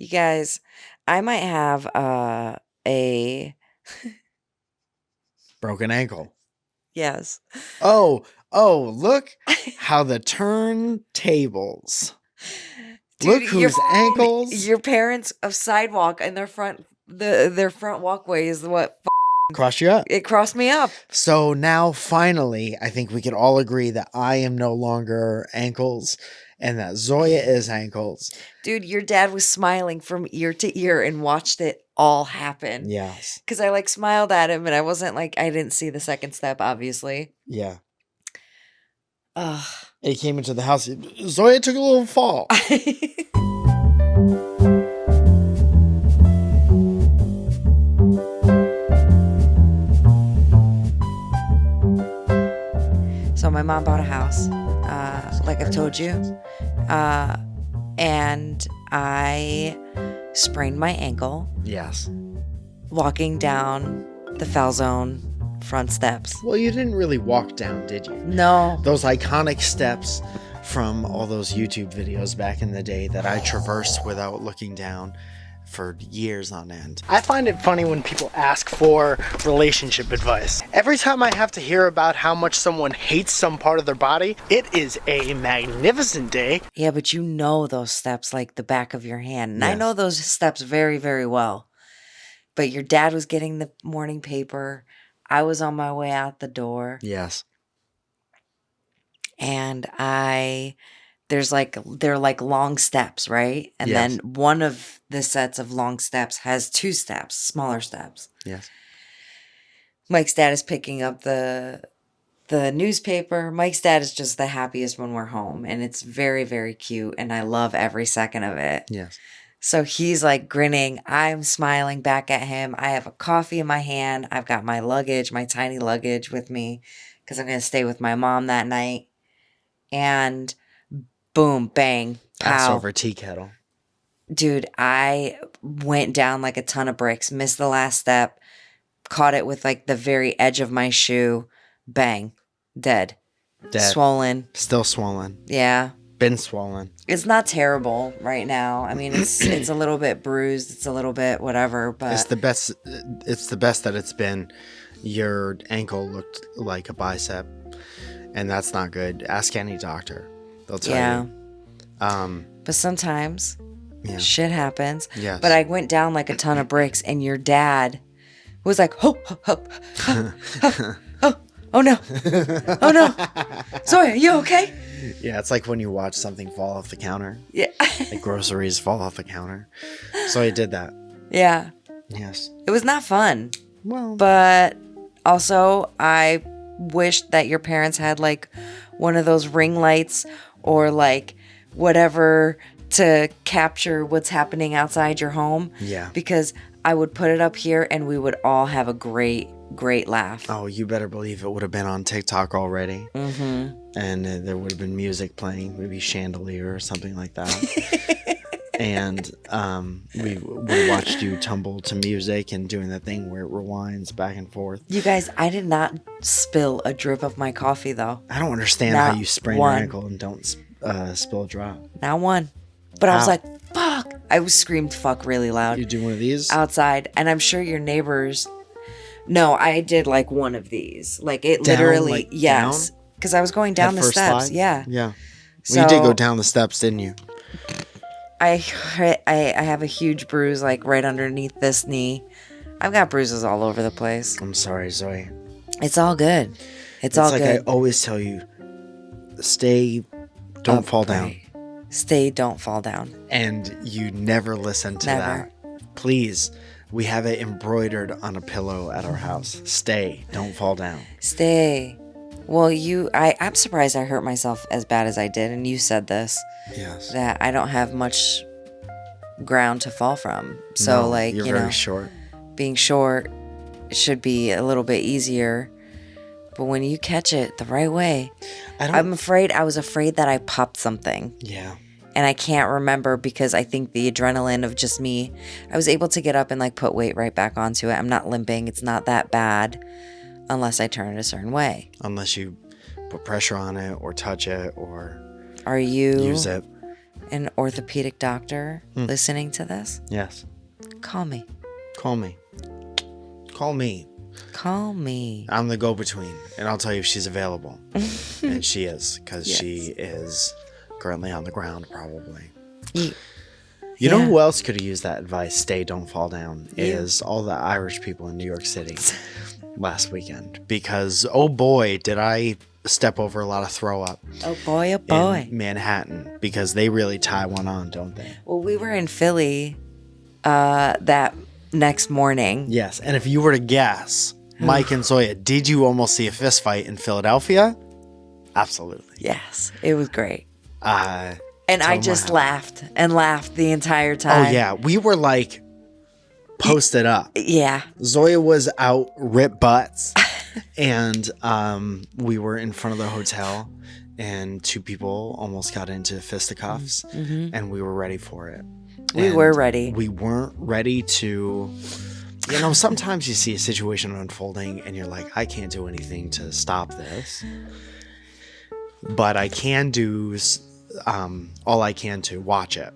You guys, I might have a Broken ankle. yes. Oh, look how the turntables. Dude, Look whose ankles. your parents' of sidewalk and their front walkway is what Cross you up. it crossed me up. So now finally, I think we can all agree that I am no longer ankles and that Zoya is ankles. Dude, your dad was smiling from ear to ear and watched it all happen. Yes. Because I smiled at him and I wasn't I didn't see the second step, obviously. Yeah. Ugh. He came into the house. Zoya took a little fall. So my mom bought a house, like I've told you, and I sprained my ankle. Yes. Walking down the Falzone front steps. Well, you didn't really walk down, did you? No. Those iconic steps from all those YouTube videos back in the day that I traversed without looking down for years on end. I find it funny when people ask for relationship advice. Every time I have to hear about how much someone hates some part of their body, it is a magnificent day. Yeah, but you know those steps like the back of your hand. And I Yes. know those steps very, very well. But your dad was getting the morning paper. I was on my way out the door. Yes. And they're like long steps, right? And Yes. then one of the sets of long steps has 2 steps, smaller steps. Yes. Mike's dad is picking up the newspaper. Mike's dad is just the happiest when we're home, and it's very, very cute, and I love every second of it. Yes. So he's grinning. I'm smiling back at him. I have a coffee in my hand. I've got my luggage, my tiny luggage with me because I'm going to stay with my mom that night. And boom, bang, pow. Passover tea kettle. Dude, I went down like a ton of bricks, missed the last step, caught it with the very edge of my shoe, bang, dead. Swollen. Still swollen. Yeah. Been swollen. It's not terrible right now. I mean, it's a little bit bruised. It's a little bit whatever, but It's the best. It's the best that it's been. Your ankle looked like a bicep, and that's not good. Ask any doctor; they'll tell you. But sometimes Yeah. shit happens. Yes. But I went down like a ton of bricks, and your dad was like, "Oh, oh, oh, oh, oh, oh no, oh no, Zoya, you okay?" Yeah, it's like when you watch something fall off the counter. Yeah. Like groceries fall off the counter. So I did that. Yeah. Yes. It was not fun. Well, But also, I wish that your parents had one of those ring lights or whatever to capture what's happening outside your home. yeah. Because I would put it up here and we would all have a great, great laugh. Oh, you better believe it would have been on TikTok already. Mm-hmm. And there would have been music playing, maybe Chandelier or something like that. And we would have watched you tumble to music and doing that thing where it rewinds back and forth. You guys, I did not spill a drip of my coffee, though. I don't understand Not how you sprain one. your ankle and don't spill a drop. Not one. But I was Ow. like, fuck. I screamed fuck really loud. You do one of these? Outside, and I'm sure your neighbors. No, I did one of these. It Down, literally, yes, because I was going down the That first steps. slide? Yeah. Yeah. Well, So you did go down the steps, didn't you? I have a huge bruise right underneath this knee. I've got bruises all over the place. I'm sorry, Zoe. It's all good. It's all like good. I always tell you, stay, don't fall down. Upright. Stay, don't fall down. And you never listen to Never. that. Please, we have it embroidered on a pillow at our house. Stay, don't fall down. Stay. Well, I'm surprised I hurt myself as bad as I did, and you said this, Yes. that I don't have much ground to fall from. So, No, you're you very know, short. being short should be a little bit easier. But when you catch it the right way, I was afraid that I popped something. Yeah. And I can't remember because I think the adrenaline of just me, I was able to get up and put weight right back onto it. I'm not limping. It's not that bad unless I turn it a certain way. Unless you put pressure on it or touch it or Are you use it. an orthopedic doctor listening to this, Yes. call me. Call me. Call me. Call me. I'm the go-between, and I'll tell you if she's available. And she is, because Yes. she is currently on the ground, probably. Ye- You know Yeah. who else could have used that advice, stay, don't fall down, You. is all the Irish people in New York City last weekend. Because, oh boy, did I step over a lot of throw up Oh boy, oh boy. in Manhattan. Because they really tie one on, don't they? Well, we were in Philly that next morning. Yes, and if you were to guess, Mike and Zoya, did you almost see a fist fight in Philadelphia? Absolutely. Yes, it was great. Uh, And Tell I 'em what just happened. laughed and laughed the entire time. oh, yeah. We were like posted up. Yeah. Zoya was out rip butts. And we were in front of the hotel. And two people almost got into fisticuffs. And we were ready for it. We And were ready. We weren't ready to... You know, sometimes you see a situation unfolding and you're like, I can't do anything to stop this. But I can do all I can to watch it.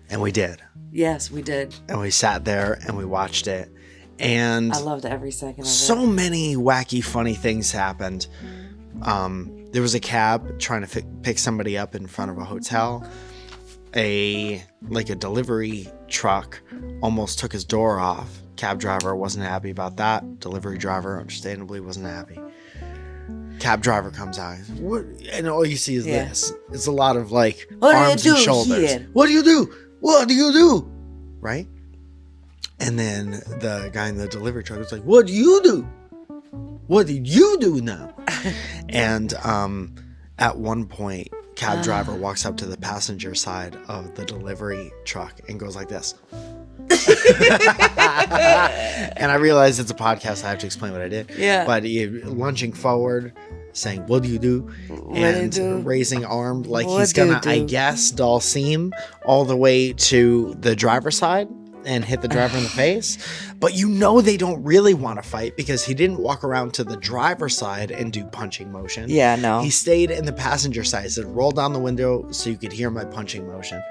And we did. Yes, we did. And we sat there and we watched it. And I loved every second of so many wacky, funny things happened. There was a cab trying to pick somebody up in front of a hotel. A delivery truck almost took his door off. Cab driver wasn't happy about that. Delivery driver, understandably, wasn't happy. Cab driver comes out. What? And all you see is this. It's a lot of like What do you arms and do shoulders. here? What do you do? What do you do? Right? And then the guy in the delivery truck was like, what do you do? What did you do now? And at one point, cab driver walks up to the passenger side of the delivery truck and goes like this. And I realize it's a podcast. I have to explain what I did. Yeah. But he lunging forward, saying, what do you do? And do you do? raising arm like What he's do you going to, I do? guess, doll seam all the way to the driver's side and hit the driver in the face. But you know they don't really want to fight because he didn't walk around to the driver's side and do punching motion. Yeah, no. He stayed in the passenger side. He said, roll down the window so you could hear my punching motion.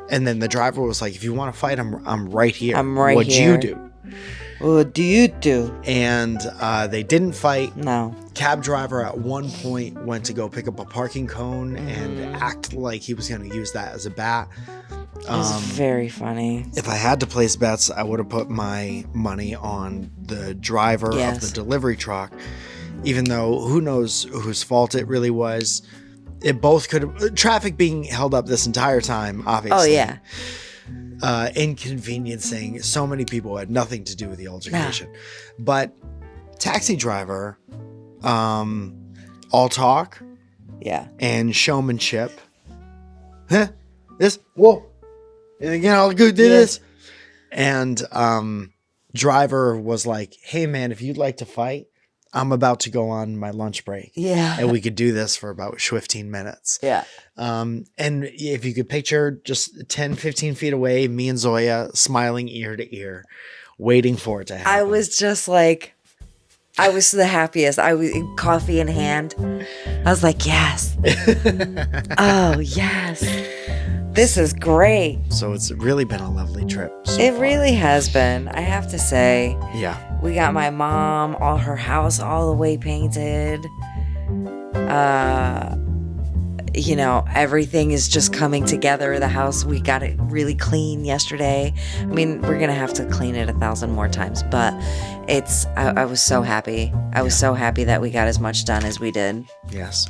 And then the driver was like, if you want to fight, I'm right here. I'm right What'd here. you do? What do you do? And they didn't fight. No. Cab driver at one point went to go pick up a parking cone and act like he was going to use that as a bat. It was very funny. If I had to place bets, I would have put my money on the driver of the delivery truck, even though who knows whose fault it really was. It both could have... Traffic being held up this entire time, obviously. Oh, yeah. Inconveniencing so many people had nothing to do with the altercation. But taxi driver, all talk Yeah. and showmanship. Huh? This? Whoa. And again, I'll go do this. And driver was like, hey, man, if you'd like to fight, I'm about to go on my lunch break. Yeah. And we could do this for about 15 minutes. Yeah. And if you could picture just 10, 15 feet away, me and Zoya smiling ear to ear, waiting for it to happen. I was just like, I was the happiest. I was coffee in hand. I was like, yes. Oh, yes. This is great. So it's really been a lovely trip. So It far. really has been. I have to say, Yeah. we got my mom, all her house all the way painted. You know, everything is just coming together. The house, we got it really clean yesterday. I mean, we're gonna have to clean it 1,000 more times, but I was so happy. I was so happy that we got as much done as we did. Yes.